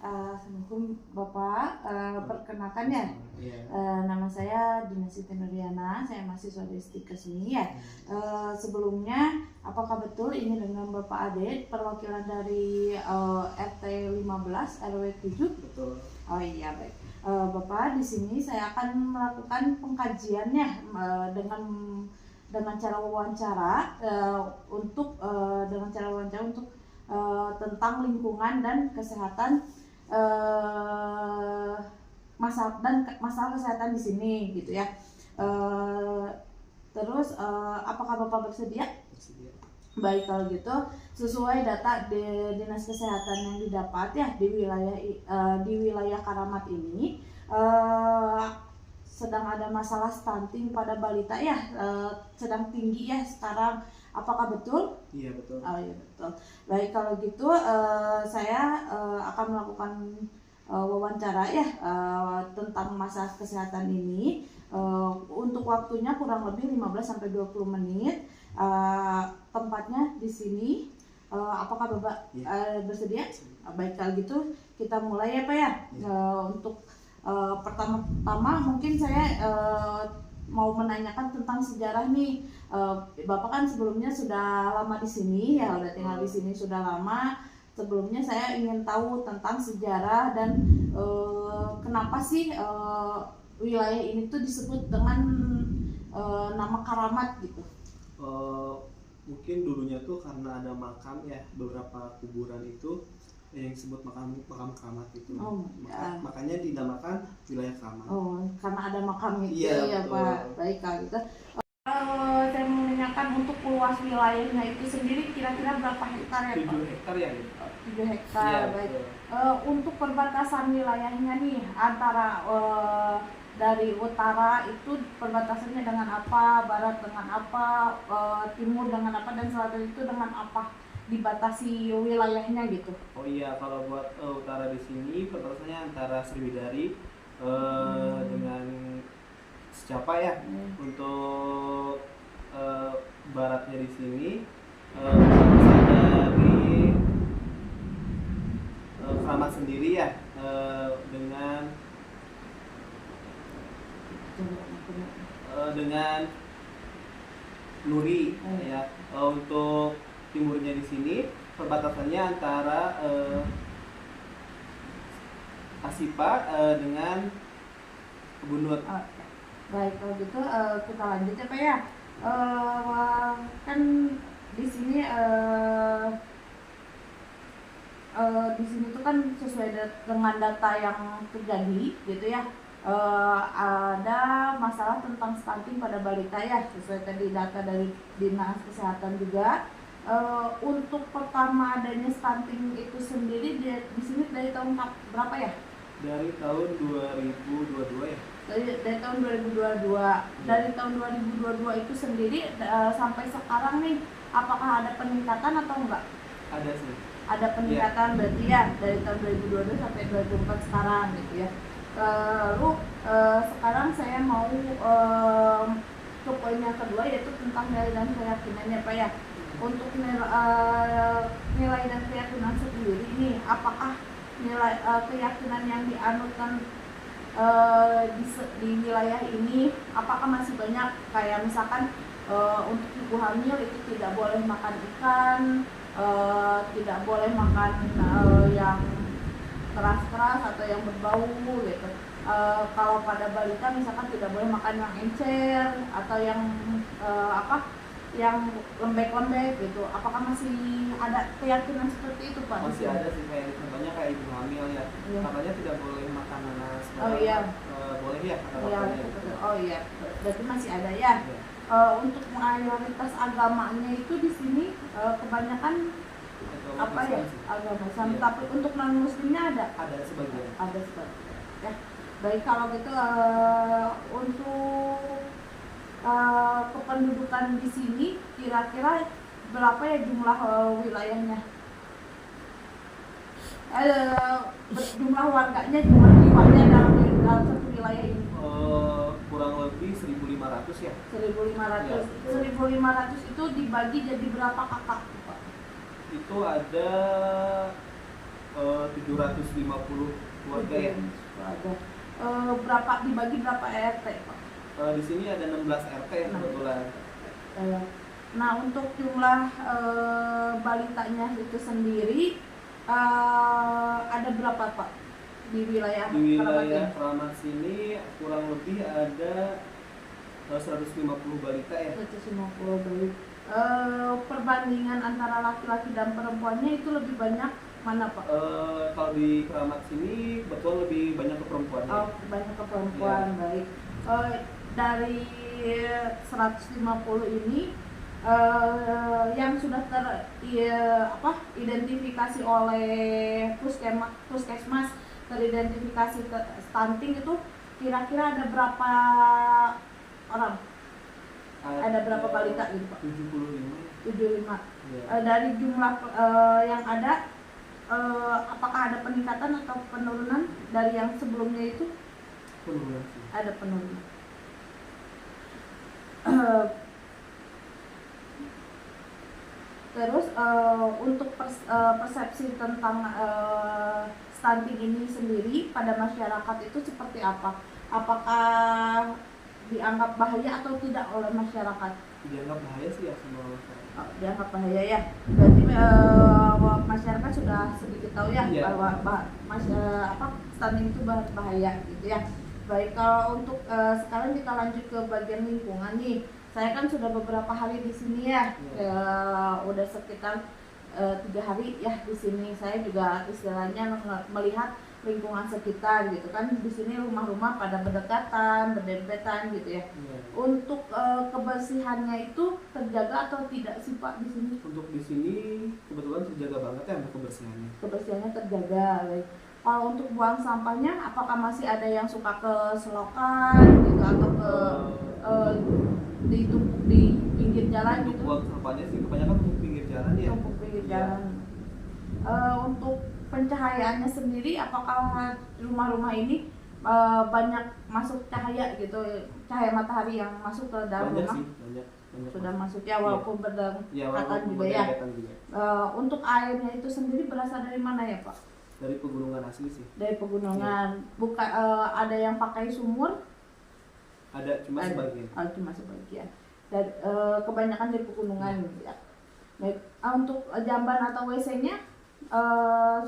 Assalamualaikum Bapak, perkenalkan ya, nama saya Dina Siti Nuriana, saya mahasiswa D3 sini ya. Sebelumnya, apakah betul ini dengan Bapak Ade, perwakilan dari RT 15 RW 7? Betul. Oh iya, baik. Bapak, di sini saya akan melakukan pengkajiannya dengan cara wawancara untuk tentang lingkungan dan kesehatan, masalah kesehatan di sini gitu ya. Terus apakah Bapak bersedia? Bersedia. Baik, kalau gitu sesuai data dinas kesehatan yang didapat ya di wilayah Karamat ini, sedang ada masalah stunting pada balita ya, sedang tinggi ya sekarang. Apakah betul? Iya, betul. Oh iya, betul. Baik, kalau gitu saya akan melakukan wawancara ya tentang masalah kesehatan ini. Untuk waktunya kurang lebih 15-20 menit. Tempatnya di sini. Apakah Bapak bersedia? Baik, kalau gitu kita mulai ya Pak ya. Untuk pertama-tama mungkin saya mau menanyakan tentang sejarah nih. Bapak kan sebelumnya sudah lama di sini ya, udah tinggal di sini sudah lama. Sebelumnya saya ingin tahu tentang sejarah dan kenapa sih wilayah ini tuh disebut dengan nama Karamat gitu. Mungkin dulunya tuh karena ada makam ya, beberapa kuburan itu yang disebut makam Karamat itu. Makanya dinamakan wilayah Karamat. Oh, karena ada makam itu ya Pak. Baik, kalau gitu. Saya menanyakan untuk luas wilayahnya itu sendiri kira-kira berapa hektar ya Pak? 7 hektar ya. 7 hektar, ya, baik. Untuk perbatasan wilayahnya nih antara dari utara itu perbatasannya dengan apa, barat dengan apa, timur dengan apa, dan selatan itu dengan apa dibatasi wilayahnya gitu. Oh iya, kalau buat utara di sini perbatasannya antara Sriwidari dengan Secapa ya. Untuk baratnya di sini dari Keramat sendiri ya, dengan Nuri ya. Untuk timurnya di sini perbatasannya antara Asipa dengan Kebunut. Baik, kalau gitu kita lanjut ya Pak ya. Kan di sini tuh kan sesuai dengan data yang terjadi gitu ya. Ada masalah tentang stunting pada balita ya, sesuai tadi data dari dinas kesehatan juga. Untuk pertama adanya stunting itu sendiri di sini dari tahun berapa ya? Dari tahun 2022 ya. Dari tahun 2022. Dari tahun 2022 itu sendiri sampai sekarang nih, apakah ada peningkatan atau enggak? Ada sih. Ada peningkatan berarti ya, dari tahun 2022 sampai 2024 sekarang gitu ya. Lalu sekarang saya mau ke poin yang kedua, yaitu tentang nilai dan keyakinannya Pak ya. Untuk nilai dan keyakinan sendiri ini, apakah nilai keyakinan yang dianutkan di wilayah ini apakah masih banyak, kayak misalkan untuk ibu hamil itu tidak boleh makan ikan, tidak boleh makan yang keras-keras atau yang berbau gitu. Kalau pada balita misalkan tidak boleh makan yang encer atau yang yang lembek-lembek gitu. Apakah masih ada keyakinan seperti itu Pak? Masih ada sih, kayak contohnya kayak ibu hamil ya. Katanya tidak boleh makan nanas. Boleh ya kata-katanya. Oh iya, berarti masih ada ya. Untuk mayoritas agamanya itu di sini kebanyakan apa ya? Agama Islam. Tapi untuk non muslimnya ada? Ada sebagian. Ada sebagian. Ya. Baik, kalau gitu untuk kependudukan di sini kira-kira berapa ya jumlah wilayahnya? Jumlah warganya, jumlah jiwanya dalam satu wilayah ini? Kurang lebih 1.500 ya. 1.500. Ya, 1.500 itu dibagi jadi berapa kakak Pak? Itu ada 750 keluarga ya. Keluarga. Berapa dibagi berapa RT Pak? Di sini ada 16 RT ya kebetulan. Nah untuk jumlah balitanya itu sendiri ada berapa Pak di wilayah Keramat sini kurang lebih ada 150 balita ya. 150 balita. Perbandingan antara laki-laki dan perempuannya itu lebih banyak mana Pak? Kalau di Keramat sini betul lebih banyak ke perempuan. Oh, banyak ke perempuan, ya. Baik. Dari 150 ini yang sudah identifikasi oleh puskesmas teridentifikasi ke stunting itu kira-kira ada berapa orang? Ada berapa balita gitu Pak? 75. Ya. Dari jumlah yang ada, apakah ada peningkatan atau penurunan dari yang sebelumnya itu? Penurunan. Ada penurunan. Terus untuk persepsi tentang stunting ini sendiri pada masyarakat itu seperti apa? Apakah dianggap bahaya atau tidak oleh masyarakat? Dianggap bahaya sih ya semua masyarakat. Dianggap bahaya ya. Berarti masyarakat sudah sedikit tahu ya, bahwa stunting itu bahaya gitu ya. Baik, kalau untuk sekarang kita lanjut ke bagian lingkungan nih. Saya kan sudah beberapa hari di sini ya, udah sekitar 3 hari ya di sini. Saya juga istilahnya melihat lingkungan sekitar gitu kan. Di sini rumah-rumah pada berdekatan, berdempetan gitu ya. Untuk kebersihannya itu terjaga atau tidak sih Pak di sini? Untuk di sini kebetulan terjaga banget ya untuk kebersihannya. Kebersihannya terjaga. Baik. Kalau untuk buang sampahnya, apakah masih ada yang suka ke selokan gitu atau ke ditumpuk di pinggir jalan gitu? Buang sampahnya sih kebanyakan untuk pinggir jalan ya. Untuk pinggir jalan. Untuk pencahayaannya sendiri, apakah rumah-rumah ini banyak masuk cahaya gitu, cahaya matahari yang masuk ke dalam banyak rumah? Sih, banyak sudah masuk ya, walaupun berdekatan juga ya. Untuk airnya itu sendiri berasal dari mana ya Pak? Dari pegunungan asli sih. Dari pegunungan. Bukan ada yang pakai sumur? Ada, cuma sebagian. Cuma sebagian. Dan kebanyakan dari pegunungan ya. Baik, untuk jamban atau WC-nya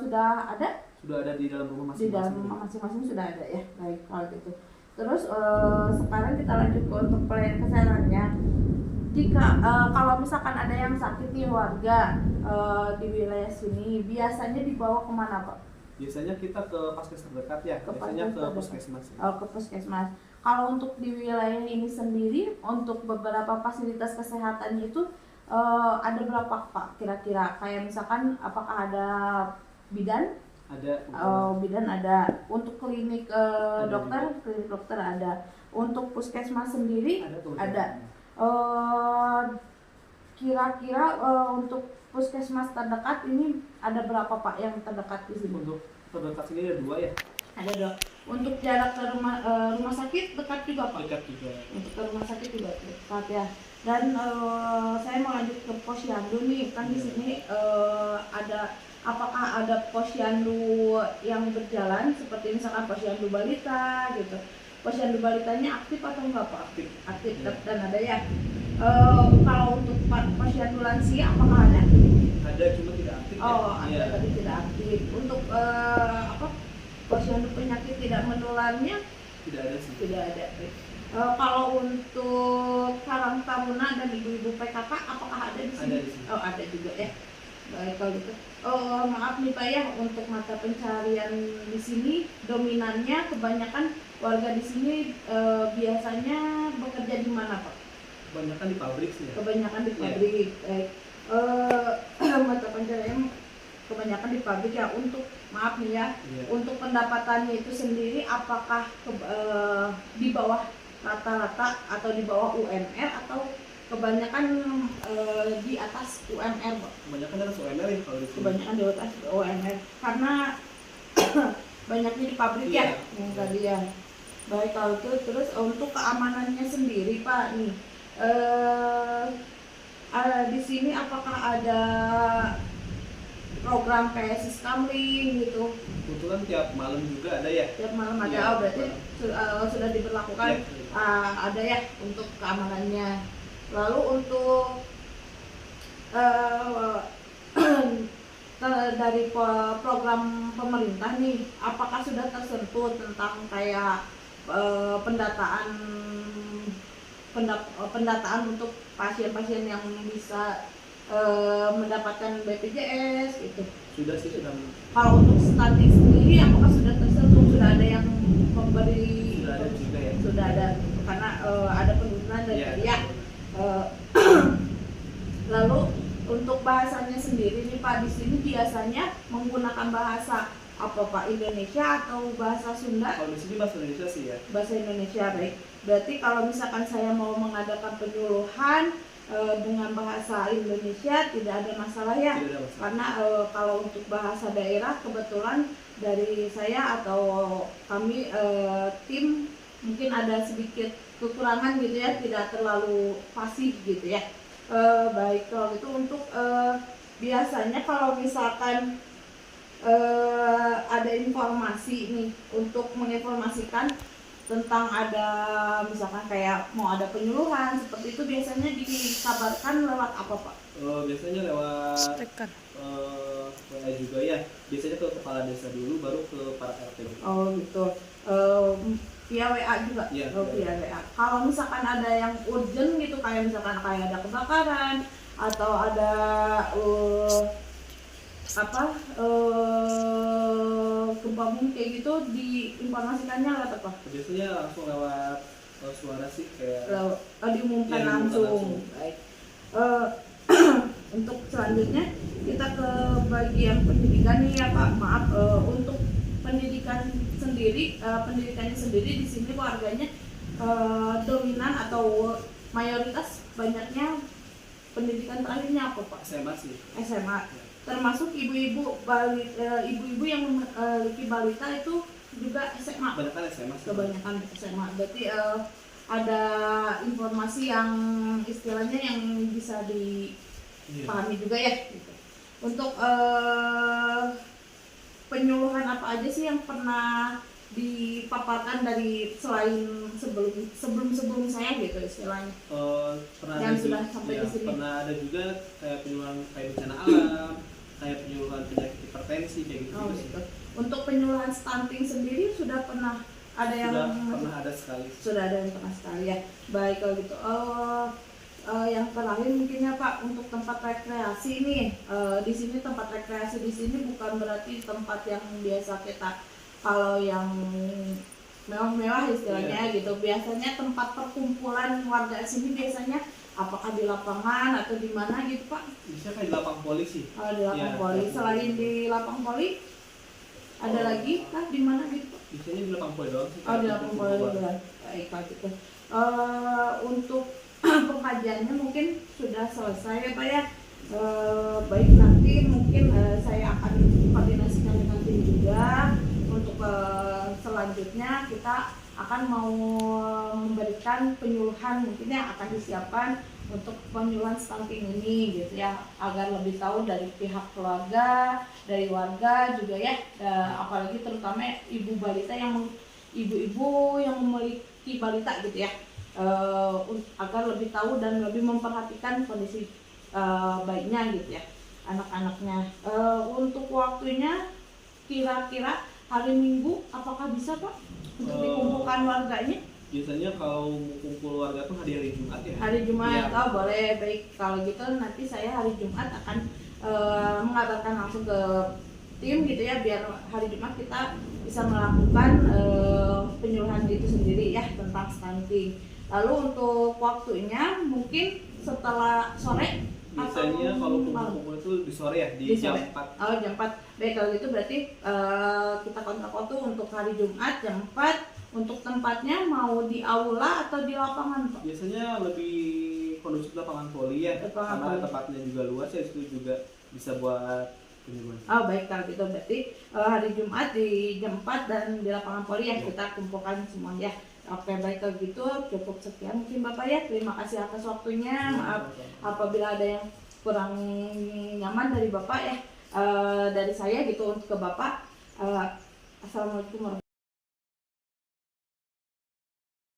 sudah ada? Sudah ada di dalam rumah masing-masing. Di dalam rumah masing-masing sudah ada ya. Baik, kalau gitu. Terus sekarang kita lanjut ke untuk pelayanan kesehatannya. Jika kalau misalkan ada yang sakit nih warga di wilayah sini, biasanya dibawa kemana Pak? Biasanya kita ke paskes terdekat ya. Biasanya ke puskesmas. Ke puskesmas. Kalau untuk di wilayah ini sendiri, untuk beberapa fasilitas kesehatan itu ada berapa Pak kira-kira? Kayak misalkan apakah ada bidan? Ada. Bidan ada. Untuk klinik klinik dokter ada. Untuk puskesmas sendiri ada. Kira-kira untuk puskesmas terdekat ini ada berapa Pak yang terdekat di sini? Untuk terdekat sini ada 2 ya. Ada 2. Untuk jarak ke rumah sakit dekat juga Pak? Dekat juga. Untuk ke rumah sakit juga dekat ya. Dan saya mau lanjut ke posyandu nih, kan di sini apakah ada posyandu yang berjalan seperti misalkan posyandu balita gitu? Posyandu balitanya aktif atau enggak Pak? Aktif ya. Dan ada ya. Kalau untuk posyandu lansia apakah ada? Ada, cuma tidak aktif. Ada tapi tidak aktif. Untuk posyandu penyakit tidak menularnya? Tidak ada sih. Tidak ada. Kalau untuk Karang Taruna dan ibu-ibu PKK apakah ada di sini? Ada di sini. Ada juga ya. Baik kalau gitu. Maaf nih Pak ya, untuk mata pencarian di sini dominannya kebanyakan warga di sini biasanya bekerja di mana Pak? Kebanyakan di pabrik sih ya. Kebanyakan di pabrik. Mata pencarian kebanyakan di pabrik ya. Untuk maaf nih ya, untuk pendapatannya itu sendiri apakah di bawah rata-rata atau di bawah UMR atau kebanyakan di atas UMR Pak? Kebanyakan di atas UMR ya kalau di sini. Kebanyakan di atas UMR karena banyaknya di pabrik ya yang tadi ya. Baik kalau itu. Terus untuk keamanannya sendiri Pak nih, di sini apakah ada program kayak Siskamling gitu. Kebetulan tiap malam juga ada ya? Tiap malam ada, Ya, berarti sudah diberlakukan ya. Ada ya untuk keamanannya. Lalu untuk dari program pemerintah nih, apakah sudah tersentuh tentang kayak pendataan untuk pasien-pasien yang bisa mendapatkan BPJS gitu? Sudah sih, sudah. Kalau untuk stunting sendiri, apakah sudah tersentuh? Sudah ada yang memberi? Sudah ada juga ya. Sudah ada, karena ada penurunan dari ya. Lalu untuk bahasanya sendiri nih Pak, di sini biasanya menggunakan bahasa apa Pak? Indonesia atau bahasa Sunda? Kalau di sini bahasa Indonesia sih ya. Bahasa Indonesia, baik. Berarti kalau misalkan saya mau mengadakan penyuluhan dengan bahasa Indonesia tidak ada masalah ya? Tidak ada masalah. Karena kalau untuk bahasa daerah kebetulan dari saya atau kami tim mungkin ada sedikit kekurangan gitu ya, tidak terlalu fasih gitu ya. Baik, kalau itu untuk biasanya kalau misalkan ada informasi nih untuk menginformasikan tentang ada misalkan kayak mau ada penyuluhan seperti itu, biasanya dikabarkan lewat apa Pak? Biasanya lewat WA juga ya. Biasanya ke kepala desa dulu, baru ke para RT. Oh gitu. Via WA juga? Ya, via WA. Kalau misalkan ada yang urgent gitu, kayak misalkan kayak ada kebakaran atau ada gempa bumi kayak gitu, diinformasikannya lewat apa? Biasanya langsung lewat suara sih, kayak diumumkan ya, langsung. Baik. Untuk selanjutnya kita ke bagian pendidikan nih ya Pak. Maaf, untuk pendidikan sendiri, pendidikannya sendiri di sini warganya dominan atau mayoritas banyaknya pendidikan terakhirnya apa Pak? SMA sih. SMA. Ya. Termasuk ibu-ibu yang memiliki balita itu juga SMA. Kebanyakan SMA sih. Kebanyakan SMA. Berarti ada informasi yang istilahnya yang bisa dipahami juga ya. Gitu. Untuk penyuluhan apa aja sih yang pernah dipaparkan dari selain sebelum saya gitu istilahnya? Pernah yang ada sudah juga, sampai ya, di sini. pernah ada juga kayak penyuluhan kayak bencana alam, kayak penyuluhan penyakit hipertensi kayak gitu. Gitu. Untuk penyuluhan stunting sendiri sudah pernah ada yang pernah ada sekali. Sudah ada yang pernah sekali ya. Baik kalau gitu. Yang terakhir mungkin ya Pak, untuk tempat rekreasi nih, di sini tempat rekreasi di sini bukan berarti tempat yang biasa kita kalau yang mewah-mewah istilahnya gitu. Biasanya tempat perkumpulan warga sini biasanya apakah di lapangan atau di mana gitu Pak? Bisa kayak di lapang poli sih. Di lapang poli. Selain di lapang poli ada lagi kah di mana gitu Pak? Biasanya di lapang poli doang sih. Di lapang poli doang. Baik Pak gitu. Untuk pengkajiannya mungkin sudah selesai ya Pak ya. Baik, nanti mungkin saya akan koordinasikan dengan tim juga untuk selanjutnya kita akan mau memberikan penyuluhan mungkin yang akan disiapkan untuk penyuluhan stunting ini gitu ya, agar lebih tahu dari pihak keluarga, dari warga juga ya, apalagi terutama ibu-ibu yang memiliki balita gitu ya, agar lebih tahu dan lebih memperhatikan kondisi bayinya gitu ya, anak-anaknya. Untuk waktunya kira-kira hari Minggu apakah bisa Pak untuk dikumpulkan warganya? Biasanya kalau kumpul warga tuh hari Jumat ya. Hari Jumat, ya. Boleh. Baik, kalau gitu nanti saya hari Jumat akan mengabarkan langsung ke tim gitu ya, biar hari Jumat kita bisa melakukan penyuluhan itu sendiri ya tentang stunting. Lalu untuk waktunya mungkin setelah sore. Biasanya kalau kumpul-kumpul itu di sore ya, di jam 4. Oh, jam 4. Baik, kalau gitu berarti kita kontak waktu untuk hari Jumat jam 4. Untuk tempatnya mau di aula atau di lapangan Pak? Biasanya lebih kondusif lapangan poli ya, karena tempatnya juga luas ya, itu juga bisa buat penyuluhan. Oh baik, kalau gitu berarti hari Jumat di jam 4 dan di lapangan poli ya, kita kumpulkan semuanya. Oke, baik, kalau gitu cukup sekian mungkin Bapak ya. Terima kasih atas waktunya. Maaf apabila ada yang kurang nyaman dari Bapak ya. dari saya gitu untuk ke Bapak. Assalamualaikum warahmatullahi wabarakatuh.